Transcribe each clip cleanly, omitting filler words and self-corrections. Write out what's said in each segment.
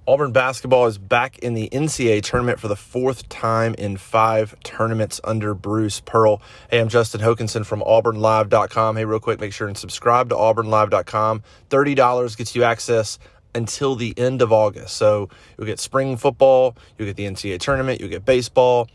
Auburn basketball is back in the NCAA tournament for the fourth time in 5 tournaments under Bruce Pearl. Hey, I'm Justin Hokanson from AuburnLive.com. Hey, real quick, make sure and subscribe to AuburnLive.com. $30 gets you access until the end of August. So you'll get spring football, you'll get the NCAA tournament, you'll get baseball,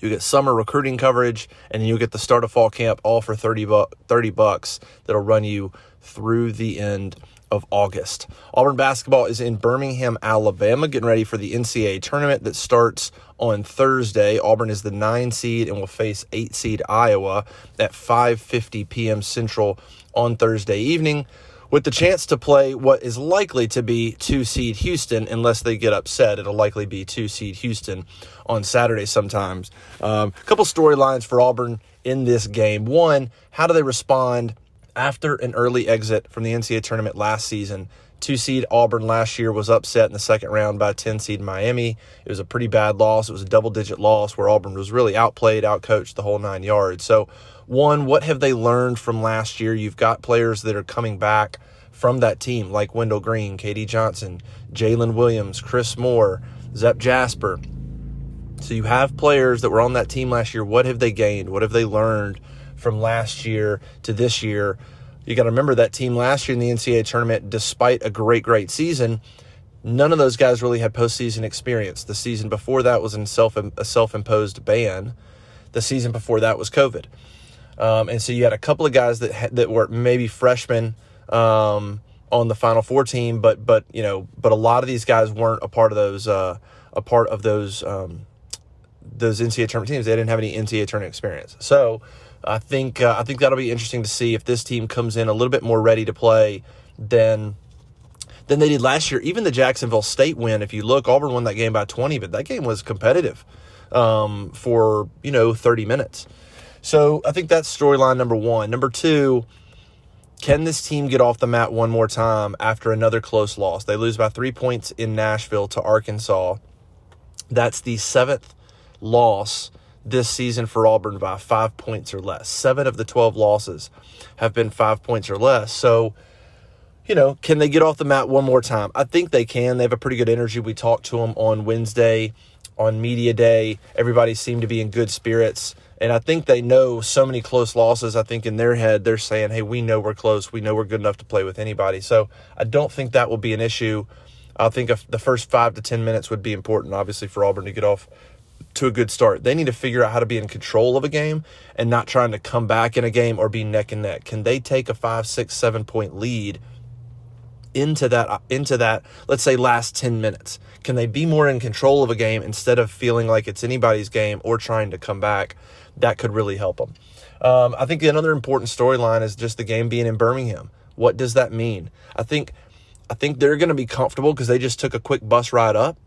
you get summer recruiting coverage, and then you'll get the start of fall camp all for $30 that'll run you through the end of August. Auburn basketball is in Birmingham, Alabama, getting ready for the NCAA tournament that starts on Thursday. Auburn is the 9 seed and will face 8 seed Iowa at 5:50 p.m. Central on Thursday evening, with the chance to play what is likely to be 2 seed Houston. Unless they get upset, it'll likely be 2 seed Houston on Saturday sometimes. A couple storylines for Auburn in this game. One, how do they respond after an early exit from the NCAA tournament last season? 2 seed Auburn last year was upset in the second round by 10 seed Miami. It was a pretty bad loss. It was a double-digit loss where Auburn was really outplayed, outcoached the whole 9 yards. So, one, what have they learned from last year? You've got players that are coming back from that team like Wendell Green, K.D. Johnson, Jalen Williams, Chris Moore, Zep Jasper. So you have players that were on that team last year. What have they gained? What have they learned from last year to this year? You got to remember that team last year in the NCAA tournament, despite a great season, none of those guys really had postseason experience. The season before that was in a self-imposed ban. The season before that was COVID. And so you had a couple of guys that were maybe freshmen on the Final Four team, but a lot of these guys weren't a part of those NCAA tournament teams. They didn't have any NCAA tournament experience. So I think that'll be interesting to see if this team comes in a little bit more ready to play than they did last year. Even the Jacksonville State win, if you look, Auburn won that game by 20, but that game was competitive for 30 minutes. So I think that's storyline number one. Number two, can this team get off the mat one more time after another close loss? They lose by 3 points in Nashville to Arkansas. That's the 7th loss this season for Auburn by 5 points or less. 7 of the 12 losses have been 5 points or less. So, can they get off the mat one more time? I think they can. They have a pretty good energy. We talked to them on Wednesday on Media Day. Everybody seemed to be in good spirits. And I think they know so many close losses. I think in their head, they're saying, hey, we know we're close. We know we're good enough to play with anybody. So I don't think that will be an issue. I think the first 5 to 10 minutes would be important, obviously, for Auburn to get off to a good start. They need to figure out how to be in control of a game and not trying to come back in a game or be neck and neck. Can they take a 5, 6, 7 point lead into that, let's say, last 10 minutes? Can they be more in control of a game instead of feeling like it's anybody's game or trying to come back? That could really help them. I think another important storyline is just the game being in Birmingham. What does that mean? I think they're going to be comfortable because they just took a quick bus ride up.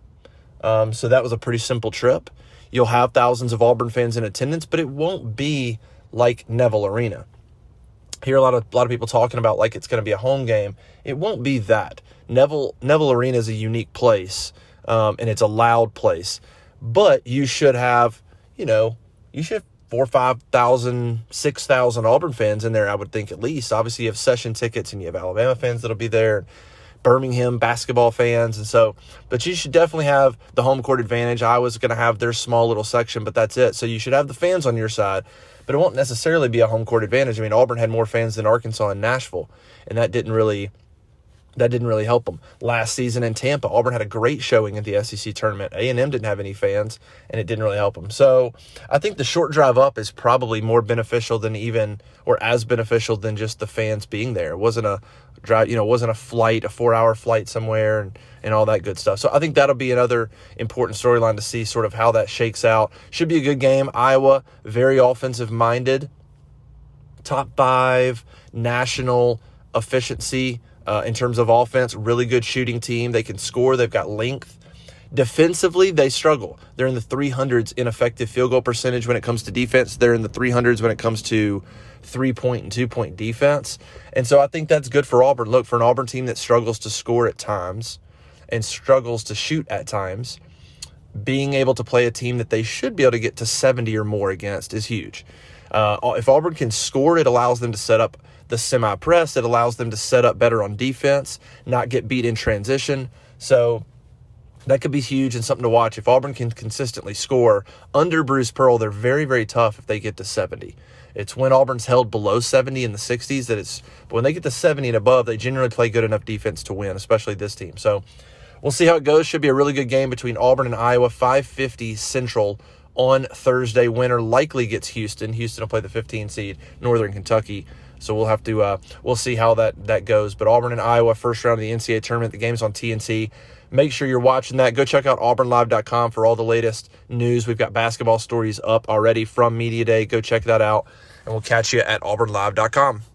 So that was a pretty simple trip. You'll have thousands of Auburn fans in attendance, but it won't be like Neville Arena. I hear a lot of people talking about like it's going to be a home game. It won't be that. Neville Arena is a unique place, and it's a loud place. But you should have, 4,000, 5,000, 6,000 Auburn fans in there, I would think at least. Obviously, you have session tickets and you have Alabama fans that'll be there, Birmingham basketball fans. And so, but you should definitely have the home court advantage. Iowa's going to have their small little section, but that's it. So you should have the fans on your side, but it won't necessarily be a home court advantage. I mean, Auburn had more fans than Arkansas and Nashville, and that didn't really help them. Last season in Tampa, Auburn had a great showing at the SEC tournament. A&M didn't have any fans, and it didn't really help them. So I think the short drive up is probably more beneficial than as beneficial than just the fans being there. It wasn't a drive, wasn't a flight, a 4-hour flight somewhere and all that good stuff. So I think that'll be another important storyline to see sort of how that shakes out. Should be a good game. Iowa, very offensive-minded. Top 5 national efficiency in terms of offense, really good shooting team. They can score. They've got length. Defensively, they struggle. They're in the 300s in effective field goal percentage when it comes to defense. They're in the 300s when it comes to 3-point and 2-point defense. And so I think that's good for Auburn. Look, for an Auburn team that struggles to score at times and struggles to shoot at times, being able to play a team that they should be able to get to 70 or more against is huge. If Auburn can score, it allows them to set up the semi-press. It allows them to set up better on defense, not get beat in transition. So That could be huge and something to watch. If Auburn can consistently score under Bruce Pearl, they're very, very tough if they get to 70. It's when Auburn's held below 70 in the 60s but when they get to 70 and above, they generally play good enough defense to win, especially this team. So we'll see how it goes. Should be a really good game between Auburn and Iowa, 5:50 Central on Thursday. Winner likely gets Houston. Houston will play the 15 seed, Northern Kentucky. So we'll have to we'll see how that goes. But Auburn and Iowa, first round of the NCAA tournament. The game's on TNT. Make sure you're watching that. Go check out AuburnLive.com for all the latest news. We've got basketball stories up already from Media Day. Go check that out, and we'll catch you at AuburnLive.com.